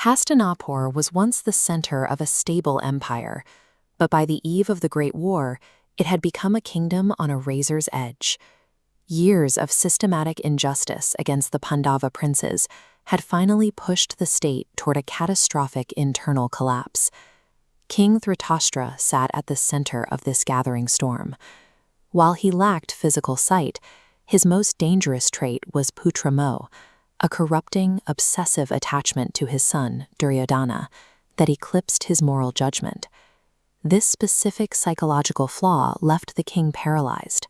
Hastinapur was once the center of a stable empire, but by the eve of the Great War, it had become a kingdom on a razor's edge. Years of systematic injustice against the Pandava princes had finally pushed the state toward a catastrophic internal collapse. King Dhritarashtra sat at the center of this gathering storm. While he lacked physical sight, his most dangerous trait was putramo, a corrupting, obsessive attachment to his son, Duryodhana, that eclipsed his moral judgment. This specific psychological flaw left the king paralyzed.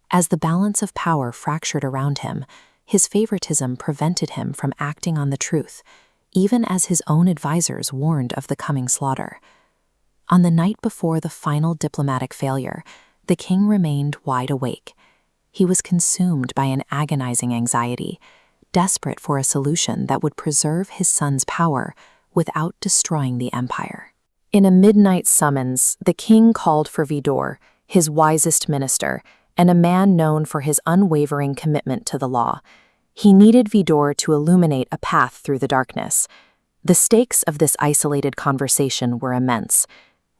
As the balance of power fractured around him, his favoritism prevented him from acting on the truth, even as his own advisors warned of the coming slaughter. On the night before the final diplomatic failure, the king remained wide awake. He was consumed by an agonizing anxiety, desperate for a solution that would preserve his son's power without destroying the empire. In a midnight summons, the king called for Vidur, his wisest minister, and a man known for his unwavering commitment to the law. He needed Vidur to illuminate a path through the darkness. The stakes of this isolated conversation were immense.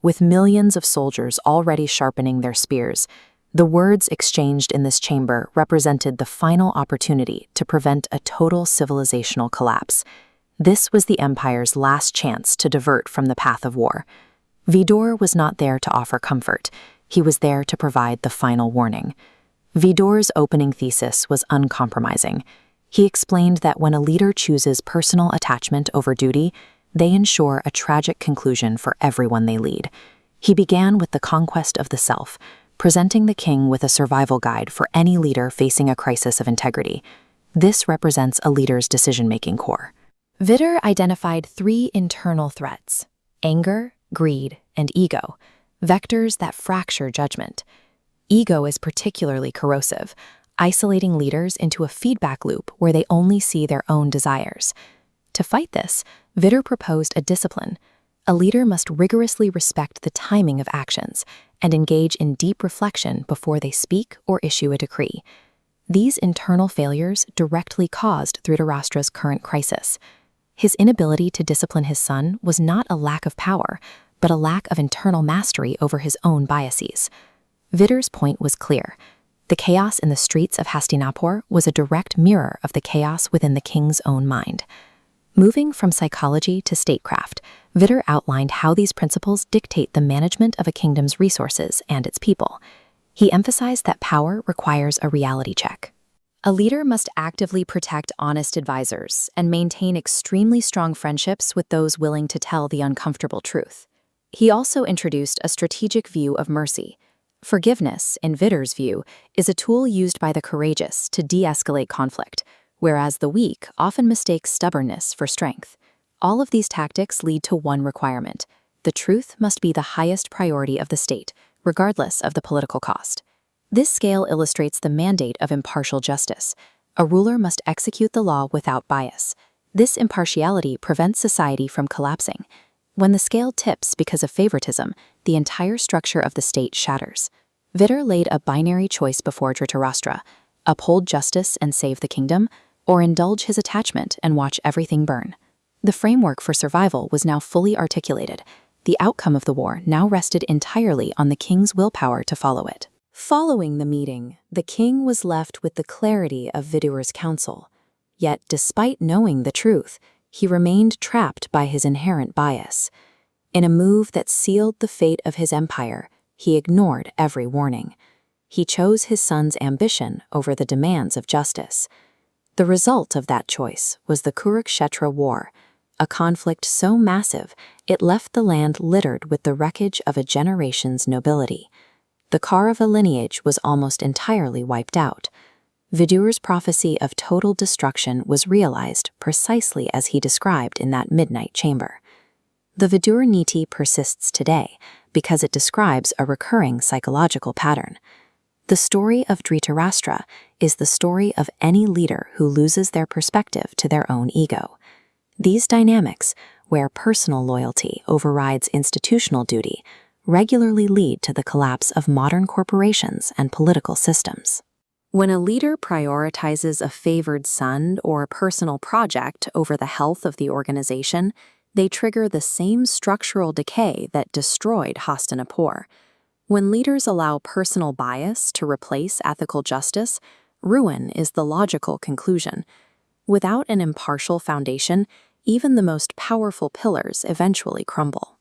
With millions of soldiers already sharpening their spears, the words exchanged in this chamber represented the final opportunity to prevent a total civilizational collapse. This was the empire's last chance to divert from the path of war. Vidur was not there to offer comfort. He was there to provide the final warning. Vidur's opening thesis was uncompromising. He explained that when a leader chooses personal attachment over duty, they ensure a tragic conclusion for everyone they lead. He began with the conquest of the self, presenting the king with a survival guide for any leader facing a crisis of integrity. This represents a leader's decision-making core. Vidur identified three internal threats: anger, greed, and ego, vectors that fracture judgment. Ego is particularly corrosive, isolating leaders into a feedback loop where they only see their own desires. To fight this, Vidur proposed a discipline. A leader must rigorously respect the timing of actions and engage in deep reflection before they speak or issue a decree. These internal failures directly caused Dhritarashtra's current crisis. His inability to discipline his son was not a lack of power, but a lack of internal mastery over his own biases. Vidur's point was clear. The chaos in the streets of Hastinapur was a direct mirror of the chaos within the king's own mind. Moving from psychology to statecraft, Vidur outlined how these principles dictate the management of a kingdom's resources and its people. He emphasized that power requires a reality check. A leader must actively protect honest advisors and maintain extremely strong friendships with those willing to tell the uncomfortable truth. He also introduced a strategic view of mercy. Forgiveness, in Vidur's view, is a tool used by the courageous to de-escalate conflict, whereas the weak often mistake stubbornness for strength. All of these tactics lead to one requirement: the truth must be the highest priority of the state, regardless of the political cost. This scale illustrates the mandate of impartial justice. A ruler must execute the law without bias. This impartiality prevents society from collapsing. When the scale tips because of favoritism, the entire structure of the state shatters. Vidur laid a binary choice before Dhritarashtra: uphold justice and save the kingdom, or indulge his attachment and watch everything burn. The framework for survival was now fully articulated. The outcome of the war now rested entirely on the king's willpower to follow it. Following the meeting, the king was left with the clarity of Vidur's counsel. Yet, despite knowing the truth, he remained trapped by his inherent bias. In a move that sealed the fate of his empire, he ignored every warning. He chose his son's ambition over the demands of justice. The result of that choice was the Kurukshetra War, a conflict so massive it left the land littered with the wreckage of a generation's nobility. The Kaurava lineage was almost entirely wiped out. Vidur's prophecy of total destruction was realized precisely as he described in that midnight chamber. The Vidur Niti persists today because it describes a recurring psychological pattern. The story of Dhritarashtra is the story of any leader who loses their perspective to their own ego. These dynamics, where personal loyalty overrides institutional duty, regularly lead to the collapse of modern corporations and political systems. When a leader prioritizes a favored son or personal project over the health of the organization, they trigger the same structural decay that destroyed Hastinapur. When leaders allow personal bias to replace ethical justice, ruin is the logical conclusion. Without an impartial foundation, even the most powerful pillars eventually crumble.